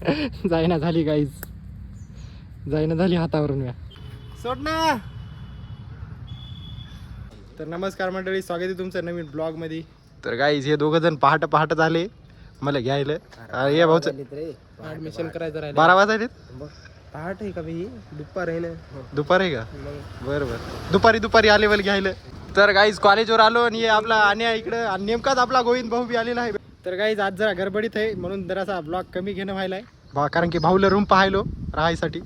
जाईना झाली गाईज, जाईना झाली हातावरून म्या. सोड ना. तर नमस्कार मंडळी, स्वागत आहे तुमचं नवीन ब्लॉग मध्ये. तर गाईज हे दोघं जण पहाट पहाट झाले मला घ्यायला. ये भाऊच ऍडमिशन करायचं राहिलं. 12 वाजले. पहाट आहे का भाई? दुपार आहे ना. दुपार आहे का? बरं बरं, दुपारी आले मला घ्यायला. तर गाईज कॉलेजवर आलो आणि आपला अन्या इकडं, आणि नेमकाच आपला गोविंद भाऊ बी आलेला आहे. तर गाईज आज जरा गडबडीत आहे म्हणून जरासा ब्लॉग कमी घेणं व्हायलाय कारण की भाऊला रूम पाहायलो राहायसाठी.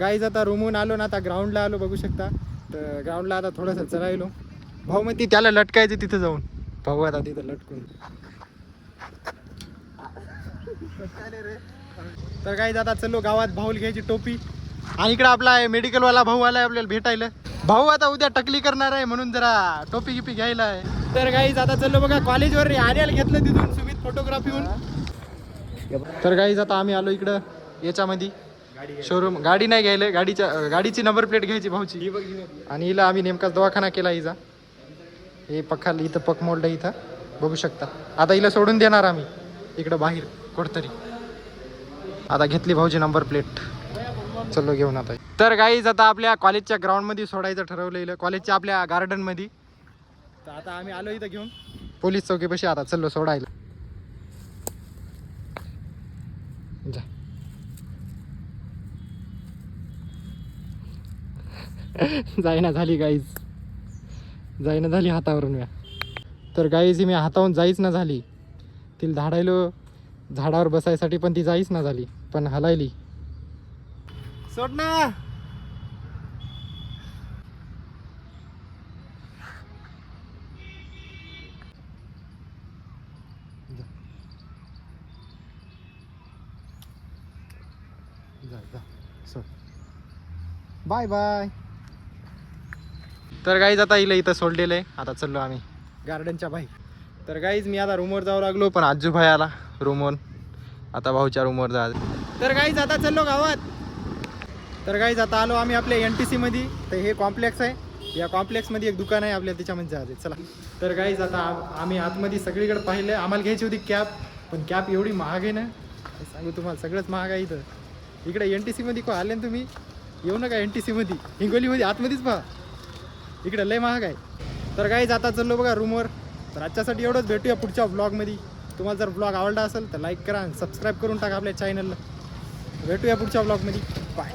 गाईज आता रूमहून आलो ना, आता ग्राउंडला आलो बघू शकता. तर ग्राउंडला आता थोडंसं चढायलो. भाऊ मग ती त्याला लटकायचं तिथं जाऊन. भाऊ आता तिथं लटकून. तर गाईज आता चलो गावात भाऊला घ्यायची टोपी. आणि इकडे आपला मेडिकलवाला भाऊ आलाय आपल्याला भेटायला. भाऊ आता उद्या टकली करणार आहे म्हणून जरा टोपी गिपी घ्यायला आहे. तर गाईज आता चलो बघा कॉलेजवर आर्याला घेतलं तिथून सुमित फोटोग्राफीहून. तर गाईज आता आम्ही आलो इकडं याच्यामध्ये शोरूम. गाडी नाही घ्यायला, गाडीची नंबर प्लेट घ्यायची भाऊची. आणि हिला आम्ही नेमकाच दवाखाना केला हिचा. हे पखाल इथं पक मोल्ड इथं बघू शकता. आता हिला सोडून देणार आम्ही इकडं बाहेर कुठतरी. आता घेतली भाऊची नंबर प्लेट, चलो घेऊन आता. तर गाईज आता आपल्या कॉलेजच्या ग्राउंडमध्ये सोडायचं ठरवलेलं, कॉलेजच्या आपल्या गार्डनमध्ये. तर आता आम्ही आलो इथं घेऊन पोलीस चौकीपाशी. आता चलो सोडायला. जा. जाईना झाली गाईज, जाईना झाली हातावरून म्या. तर गाईज मी हातावरून जाईच ना झाली. तिला धाडायलो झाडावर बसायसाठी पण ती जाईच ना झाली, पण हलायली. सोड ना. Bye bye. तर गाईज आता हिला इथं सोडलेलं आहे. आता चाललो आम्ही गार्डनच्या बाई. तर गाईज मी आता रूमवर जाऊ लागलो, पण आजू भाई आला रूमवर. आता भाऊच्या रूमवर जा. तर गाईज आता चाललो गावात. तर गाईज आता आलो आम्ही आपल्या NTC मध्ये. तर हे कॉम्प्लेक्स आहे, या कॉम्प्लेक्समध्ये एक दुकान आहे आपल्याला, त्याच्यामध्ये जायचं. चला. तर गाईज आता आम्ही आतमध्ये सगळीकडे पाहिलं. आम्हाला घ्यायची होती कॅप, पण कॅप एवढी महाग आहे ना, सांगू तुम्हाला. सगळंच महाग आहे इथं. इकडे NTC मध्ये को आले ना तुम्ही, येऊ नका NTC मध्ये, हिंगोलीमध्ये आतमध्येच पहा. इकडे लय महाग आहे. तर गाईज आता चाललो बघा रूमवर. तर आजच्यासाठी एवढंच. भेटूया पुढच्या ब्लॉगमध्ये. तुम्हाला जर ब्लॉग आवडला असेल तर लाईक करा आणि सबस्क्राईब करून टाका आपल्या चॅनलला. भेटूया पुढच्या ब्लॉगमध्ये. बाय.